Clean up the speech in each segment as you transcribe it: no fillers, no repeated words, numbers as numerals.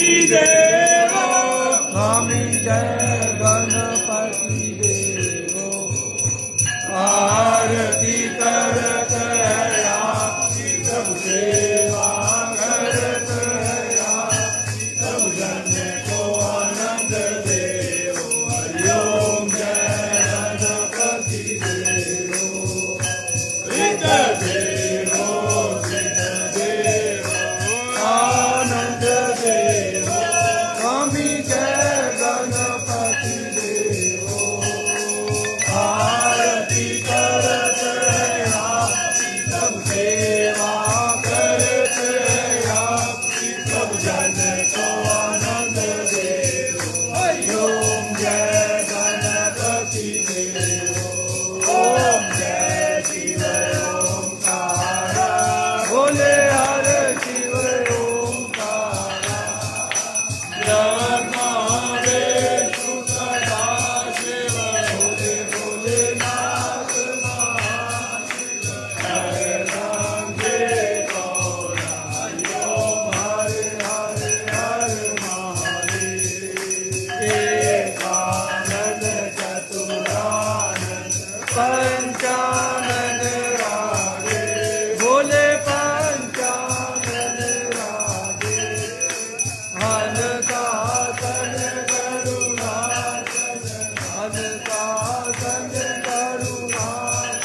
देवो स्वामी जय गणपति देवो आरती करत हया सब सेवा करत हया सब जन को आनंद देवो हरि ओम जय गणपति देवो सिद्ध देवो आनंद देवो स्वामी जय गणपति देवो आरती करत हया सब सेवा करत हया सब जन को आनंद देवो हरि ओम जय गणपति देवो ओम जय शिव ओंकार बोले हरे शिव ओंकार ब्रह्मावेशु सदा शिव भोले भोलेनाथ महाशिव हरे रांगे गौरा हरि ओम हरे हरे हरे महादेव एकानन चतुरानन पंचानन रागे बोले पंचानन रागे अनदासन करुणासन अनदासन करुणासन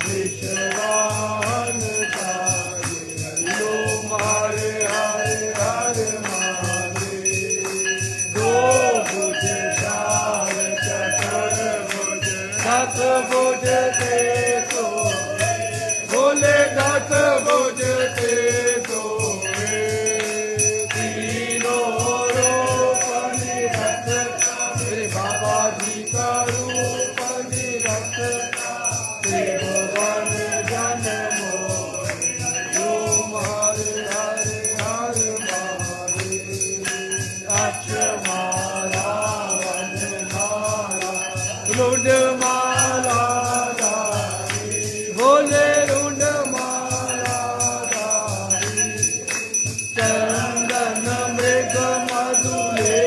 विश्वान सागे हरि ओम हरे हरे हरे महादेव दो भुज चार चतर भुज दस भुज ते तो बोले दस भुज ते तो तीनों रूप निरत मेरे बाबा जी का रूप निरत त्रिभुवन जन मोहि ओम हरे हरे हरे महादेव अक्षमाला वनमाला रुंडमाला धारी बोले रुंडमाला धारी चंदन मृग मधुले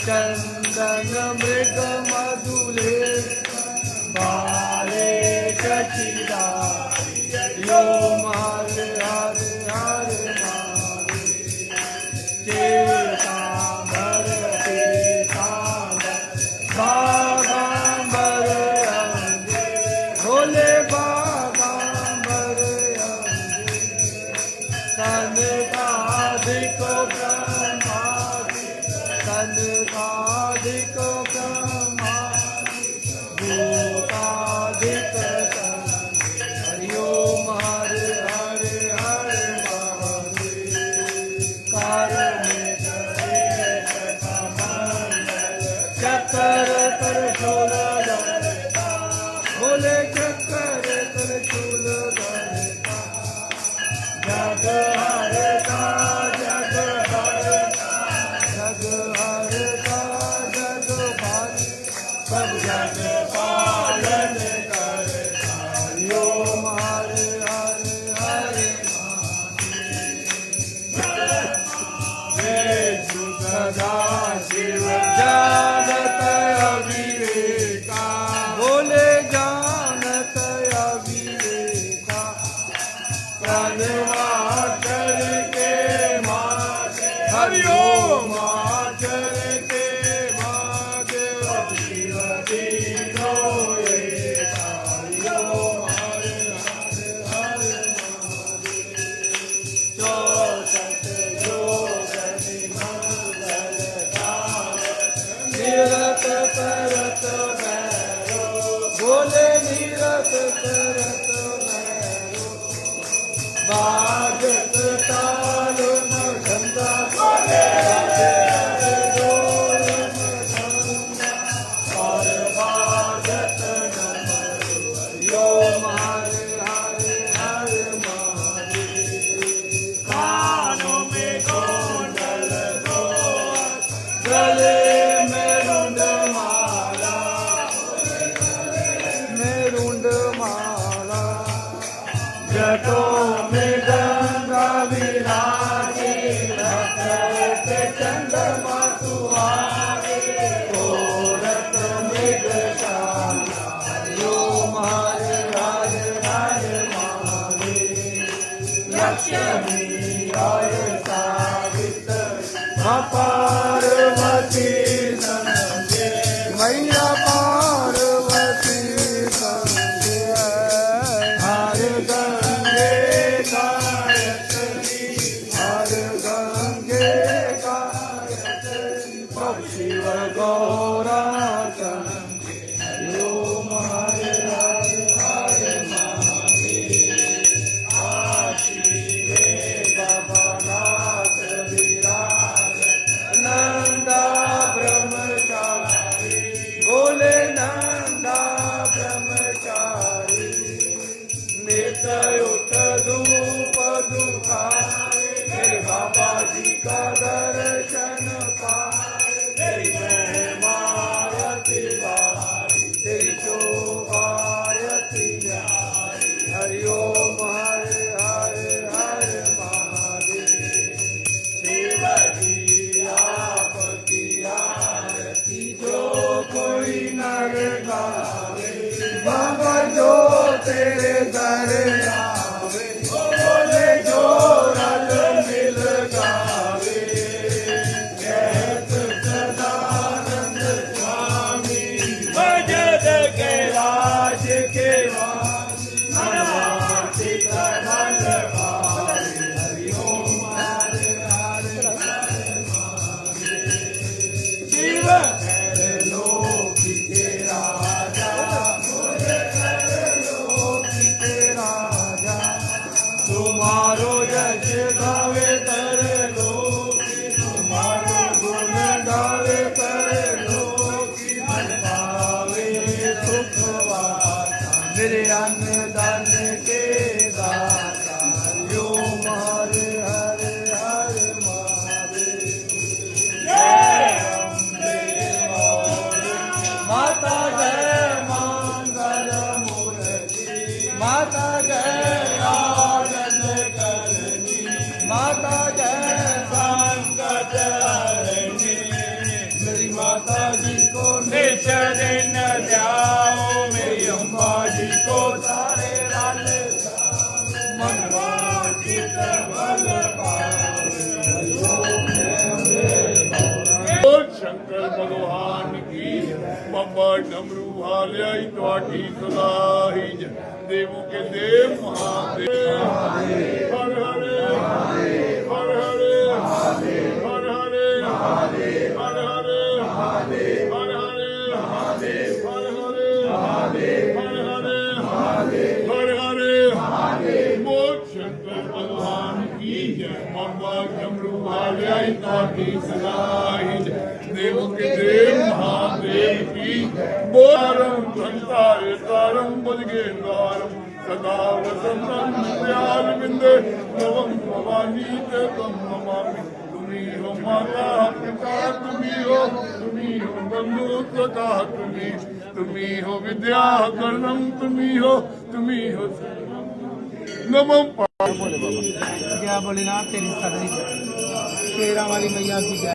चंदन मृग मधुले बाले कचिदा ओम हरे हरे हरे महादेव चेतांबर पीतांबर बागांबर अंगे भोले बागांबर अंगे तनकाधिक ब्रह्मादि तनकाधिक ब्रह्मादि भूताधिक हरि ओम हरे हरे हरे महादेव कारणे चक्कर त्रिशूल धरता बोले चक्कर त्रिशूल धरता जग हरता जग हरता जग हरता जग भारी सब जग पालन करता हरि ओम हरे हरे हरे वेशु सदा शिव जानत अविवेका बोले जानत अविवेका प्रणवाचर के माते हरि ओम आचर के माते शिव दीनो एका हरि ओम हरे हरे हरे महादेव चौसठ योग निमंगल निरत करत भैरो बोले निरत करत भैरो बाजत ताल मखंदा बोले डोल मखंदा और बाजत नमः हरि ओम हरे हरे हरे महादेव कानों में गोंडल गले में रुंडमाला में रुंडमाला जटों में गंगा विराज सुहागे ओरत मृगशाला हरिओम हरे हरे हरे महादेव लक्ष्मी हर सावित्री पार्वती संगे मैया पार्वती संगे हर गंगे गायत्री हर गंगे गायत्री प्रभु शिव गौरा संगे हरिओम हरे हरे हरे महादेव आशी रे बाबा नाथ विराज नंदा ब्रह्मचारी बोले नंदा ब्रह्मचारी नित्य उठ धूप दुखाए मेरे बाबा जी का दर्शन पाए तेरी महिमायति बारी तेरी शोभायति प्यारी हरिओम हरे हरे हरे महादेव शिव जी आपकी आरती जो कोई नर गावे बाबा जो तेरे दर आवे बोले जो रल मिल गावे कहत सदानंद स्वामी भजत कैलाश के वासी मनवासी मन भावे हरिओम हरे हरे हरे महादेव शिव है लोक के राजा राजा तुम्हारो यश गावे तर लोकी तुम्हारो गुण गावे तर लोकी मन पावे सुख वाता मेरे अन्नदान के दाता हरिओम हरे हरे हरे महादेव जय अम्बे गौरी माता जय मंगल मूर्ति माता जय आनंद करनी माता जय संकट हरनी मेरी माता जी को निज दिन ध्याओ मेरी अम्बा जी को सारे लाल मनवांछित फल पावे बोल शंकर भगवान की बाबा डमरू वाले ਤੁਹਾਡੀ सदा ही जय देवों के देव महादेव हर हरे हर हरे हर हरे हर हरे हर हरे हर हरे हर हरे बोल शंकर भगवान की जय बाबा डमरू वाले ਤੁਹਾਡੀ सदा ही जय देवों के देव महादेव की बोरम घंटाए तारम बुजगेंगारम सदा वसंतम दयाल बिंदे नवम भवानी ते तम नमामि तुम्ही हो माता पिता तुम्ही हो बंधु सदा तुम्ही हो विद्या कर्णम तुम्ही हो नमः क्या बोलेनाथ तेरी सदरी शेरा वाली मैया की जय।